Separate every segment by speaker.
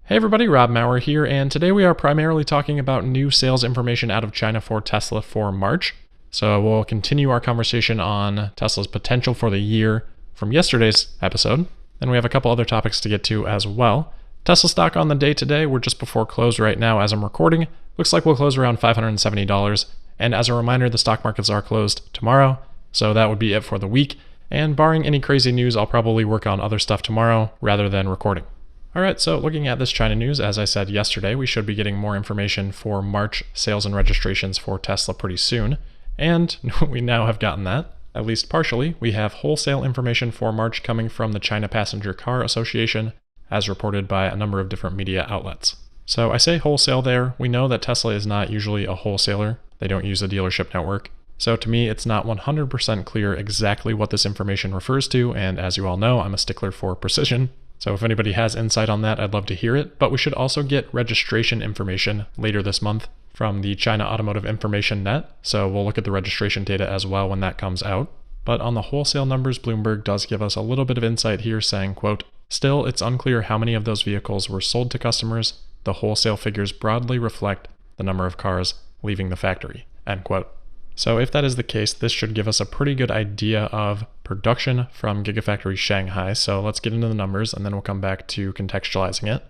Speaker 1: Hey everybody, Rob Maurer here, and today we are primarily talking about new sales information out of China for Tesla for March. So we'll continue our conversation on Tesla's potential for the year from yesterday's episode. Then we have a couple other topics to get to as well. Tesla stock on the day today, we're just before close right now as I'm recording. Looks like we'll close around $570. And as a reminder, the stock markets are closed tomorrow, so that would be it for the week. And barring any crazy news, I'll probably work on other stuff tomorrow rather than recording. Alright, so looking at this China news, as I said yesterday, we should be getting more information for March sales and registrations for Tesla pretty soon. And we now have gotten that, at least partially. We have wholesale information for March coming from the China Passenger Car Association, as reported by a number of different media outlets. So I say wholesale there. We know that Tesla is not usually a wholesaler. They don't use a dealership network. So to me, it's not 100% clear exactly what this information refers to, and as you all know, I'm a stickler for precision. So if anybody has insight on that, I'd love to hear it. But we should also get registration information later this month from the China Automotive Information Net. So we'll look at the registration data as well when that comes out. But on the wholesale numbers, Bloomberg does give us a little bit of insight here saying, quote, "Still, it's unclear how many of those vehicles were sold to customers. The wholesale figures broadly reflect the number of cars leaving the factory," end quote. So if that is the case, this should give us a pretty good idea of production from Gigafactory Shanghai. So let's get into the numbers and then we'll come back to contextualizing it.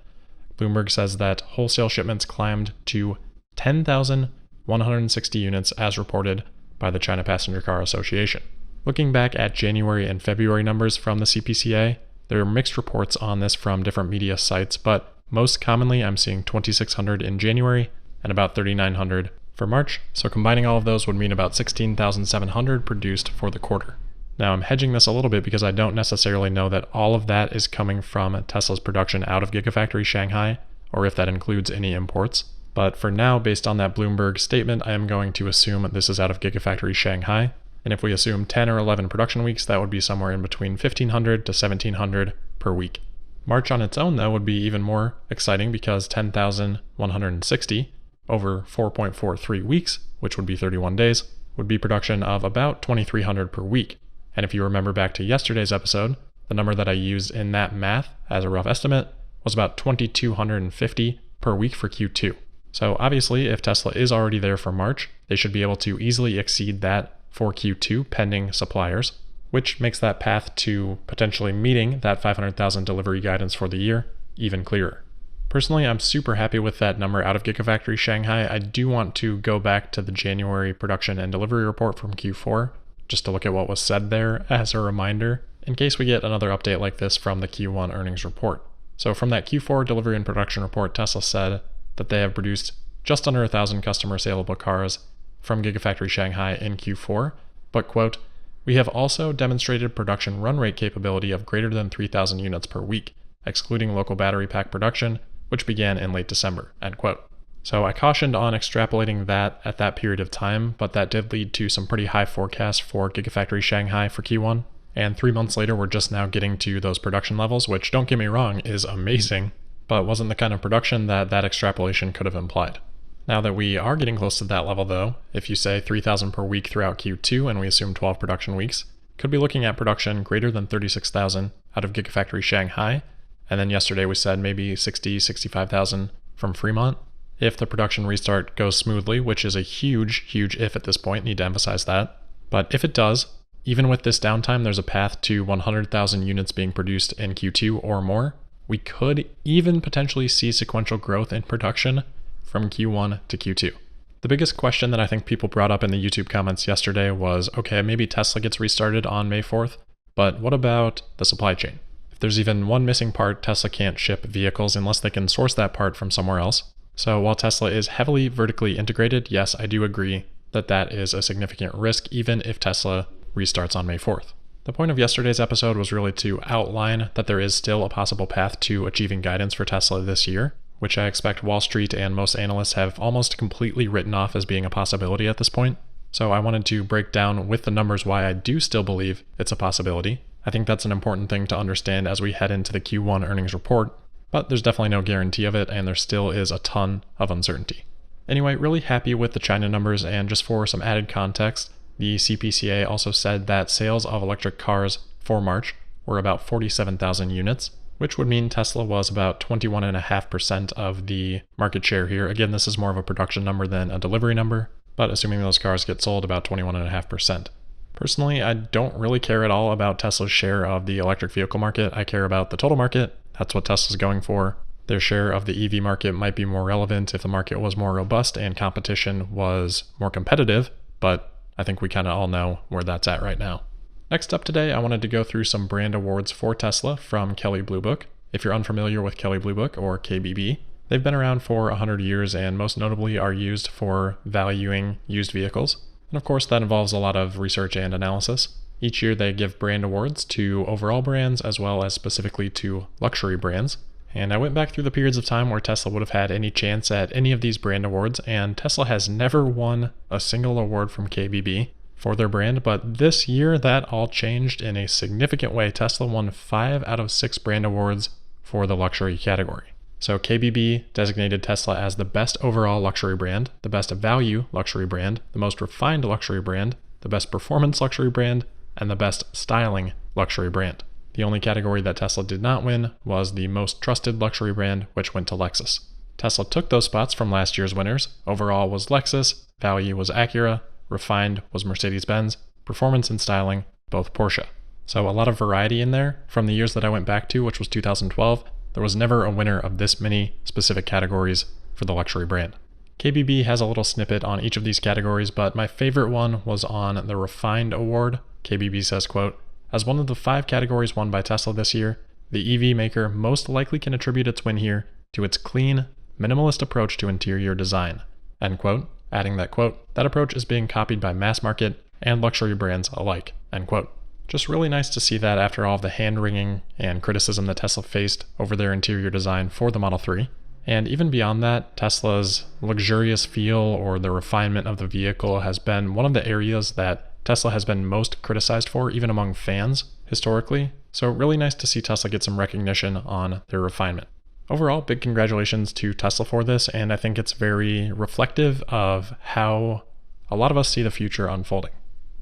Speaker 1: Bloomberg says that wholesale shipments climbed to 10,160 units as reported by the China Passenger Car Association. Looking back at January and February numbers from the CPCA, there are mixed reports on this from different media sites, but most commonly I'm seeing 2,600 in January and about 3,900 for March, so combining all of those would mean about 16,700 produced for the quarter. Now I'm hedging this a little bit because I don't necessarily know that all of that is coming from Tesla's production out of Gigafactory Shanghai, or if that includes any imports. But for now, based on that Bloomberg statement, I am going to assume this is out of Gigafactory Shanghai. And if we assume 10 or 11 production weeks, that would be somewhere in between 1,500 to 1,700 per week. March on its own, though, would be even more exciting because 10,160 over 4.43 weeks, which would be 31 days, would be production of about 2,300 per week. And if you remember back to yesterday's episode, the number that I used in that math as a rough estimate was about 2,250 per week for Q2. So obviously, if Tesla is already there for March, they should be able to easily exceed that for Q2 pending suppliers, which makes that path to potentially meeting that 500,000 delivery guidance for the year even clearer. Personally, I'm super happy with that number out of Gigafactory Shanghai. I do want to go back to the January production and delivery report from Q4, just to look at what was said there as a reminder, in case we get another update like this from the Q1 earnings report. So from that Q4 delivery and production report, Tesla said that they have produced just under 1,000 customer saleable cars from Gigafactory Shanghai in Q4, but quote, "We have also demonstrated production run rate capability of greater than 3,000 units per week, excluding local battery pack production, which began in late December," end quote. So I cautioned on extrapolating that at that period of time, but that did lead to some pretty high forecasts for Gigafactory Shanghai for Q1. And 3 months later, we're just now getting to those production levels, which, don't get me wrong, is amazing, but wasn't the kind of production that that extrapolation could have implied. Now that we are getting close to that level though, if you say 3,000 per week throughout Q2 and we assume 12 production weeks, could be looking at production greater than 36,000 out of Gigafactory Shanghai. And then yesterday we said maybe 60, 65,000 from Fremont. If the production restart goes smoothly, which is a huge, huge if at this point, need to emphasize that. But if it does, even with this downtime, there's a path to 100,000 units being produced in Q2 or more. We could even potentially see sequential growth in production from Q1 to Q2. The biggest question that I think people brought up in the YouTube comments yesterday was, okay, maybe Tesla gets restarted on May 4th, but what about the supply chain? If there's even one missing part, Tesla can't ship vehicles unless they can source that part from somewhere else. So while Tesla is heavily vertically integrated, yes, I do agree that that is a significant risk even if Tesla restarts on May 4th. The point of yesterday's episode was really to outline that there is still a possible path to achieving guidance for Tesla this year, which I expect Wall Street and most analysts have almost completely written off as being a possibility at this point. So I wanted to break down with the numbers why I do still believe it's a possibility. I think that's an important thing to understand as we head into the Q1 earnings report, but there's definitely no guarantee of it and there still is a ton of uncertainty. Anyway, really happy with the China numbers, and just for some added context, the CPCA also said that sales of electric cars for March were about 47,000 units, which would mean Tesla was about 21.5% of the market share here. Again, this is more of a production number than a delivery number, but assuming those cars get sold, about 21.5%. Personally, I don't really care at all about Tesla's share of the electric vehicle market. I care about the total market. That's what Tesla's going for. Their share of the EV market might be more relevant if the market was more robust and competition was more competitive, but I think we kind of all know where that's at right now. Next up today, I wanted to go through some brand awards for Tesla from Kelley Blue Book. If you're unfamiliar with Kelley Blue Book, or KBB, they've been around for 100 years and most notably are used for valuing used vehicles. And of course, that involves a lot of research and analysis. Each year they give brand awards to overall brands as well as specifically to luxury brands. And I went back through the periods of time where Tesla would have had any chance at any of these brand awards, and Tesla has never won a single award from KBB for their brand, but this year that all changed in a significant way. Tesla won 5 out of 6 brand awards for the luxury category. So KBB designated Tesla as the best overall luxury brand, the best value luxury brand, the most refined luxury brand, the best performance luxury brand, and the best styling luxury brand. The only category that Tesla did not win was the most trusted luxury brand, which went to Lexus. Tesla took those spots from last year's winners. Overall was Lexus, value was Acura, refined was Mercedes-Benz, performance and styling, both Porsche. So a lot of variety in there. From the years that I went back to, which was 2012, there was never a winner of this many specific categories for the luxury brand. KBB has a little snippet on each of these categories, but my favorite one was on the Refined Award. KBB says, quote, "As one of the 5 categories won by Tesla this year, the EV maker most likely can attribute its win here to its clean, minimalist approach to interior design," end quote, adding that, quote, "That approach is being copied by mass market and luxury brands alike," end quote. Just really nice to see that after all of the hand-wringing and criticism that Tesla faced over their interior design for the Model 3. And even beyond that, Tesla's luxurious feel or the refinement of the vehicle has been one of the areas that Tesla has been most criticized for, even among fans, historically. So really nice to see Tesla get some recognition on their refinement. Overall, big congratulations to Tesla for this, and I think it's very reflective of how a lot of us see the future unfolding.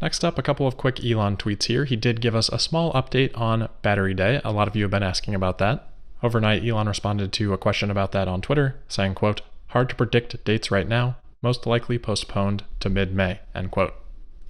Speaker 1: Next up, a couple of quick Elon tweets here. He did give us a small update on Battery Day. A lot of you have been asking about that. Overnight, Elon responded to a question about that on Twitter, saying, quote, "Hard to predict dates right now, most likely postponed to mid-May," end quote.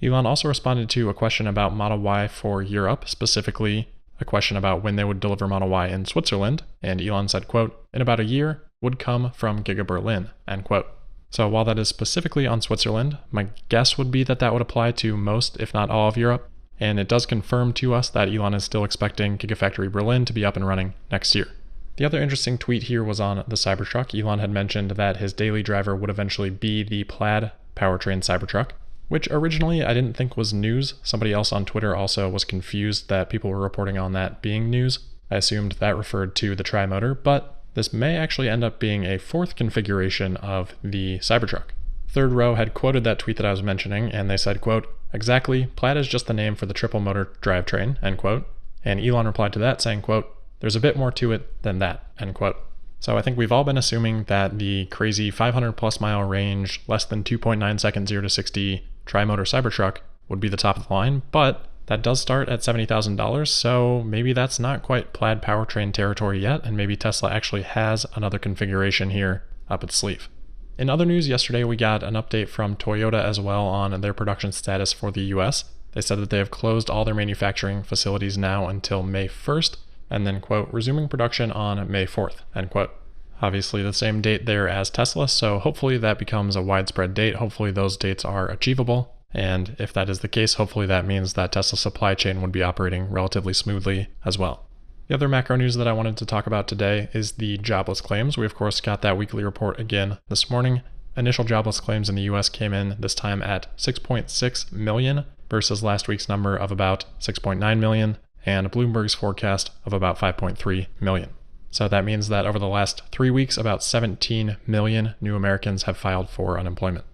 Speaker 1: Elon also responded to a question about Model Y for Europe, specifically a question about when they would deliver Model Y in Switzerland, and Elon said, quote, "In about a year, would come from Giga Berlin," end quote. So while that is specifically on Switzerland, my guess would be that that would apply to most, if not all, of Europe, and it does confirm to us that Elon is still expecting Gigafactory Berlin to be up and running next year. The other interesting tweet here was on the Cybertruck. Elon had mentioned that his daily driver would eventually be the Plaid Powertrain Cybertruck, which originally I didn't think was news. Somebody else on Twitter also was confused that people were reporting on that being news. I assumed that referred to the tri-motor, but this may actually end up being a 4th configuration of the Cybertruck. Third Row had quoted that tweet that I was mentioning, and they said, quote, "Exactly, Plaid is just the name for the triple motor drivetrain," end quote. And Elon replied to that saying, quote, "There's a bit more to it than that," end quote. So I think we've all been assuming that the crazy 500 plus mile range, less than 2.9 seconds 0 to 60 tri-motor Cybertruck would be the top of the line, but that does start at $70,000, so maybe that's not quite Plaid powertrain territory yet, and maybe Tesla actually has another configuration here up its sleeve. In other news, yesterday we got an update from Toyota as well on their production status for the US. They said that they have closed all their manufacturing facilities now until May 1st, and then, quote, "resuming production on May 4th," end quote. Obviously the same date there as Tesla, so hopefully that becomes a widespread date. Hopefully those dates are achievable. And if that is the case, hopefully that means that Tesla's supply chain would be operating relatively smoothly as well. The other macro news that I wanted to talk about today is the jobless claims. We of course got that weekly report again this morning. Initial jobless claims in the US came in this time at 6.6 million versus last week's number of about 6.9 million and Bloomberg's forecast of about 5.3 million. So that means that over the last 3 weeks, about 17 million new Americans have filed for unemployment.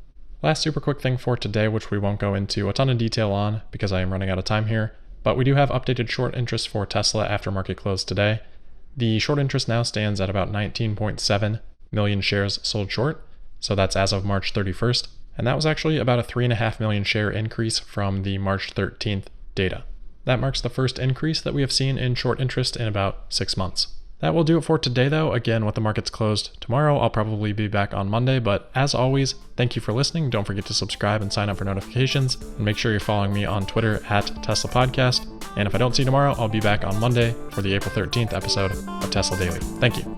Speaker 1: Last super quick thing for today, which we won't go into a ton of detail on because I am running out of time here, but we do have updated short interest for Tesla after market close today. The short interest now stands at about 19.7 million shares sold short, so that's as of March 31st, and that was actually about a 3.5 million share increase from the March 13th data. That marks the first increase that we have seen in short interest in about 6 months. That will do it for today, though. Again, with the markets closed tomorrow, I'll probably be back on Monday. But as always, thank you for listening. Don't forget to subscribe and sign up for notifications. And make sure you're following me on Twitter at Tesla Podcast. And if I don't see you tomorrow, I'll be back on Monday for the April 13th episode of Tesla Daily. Thank you.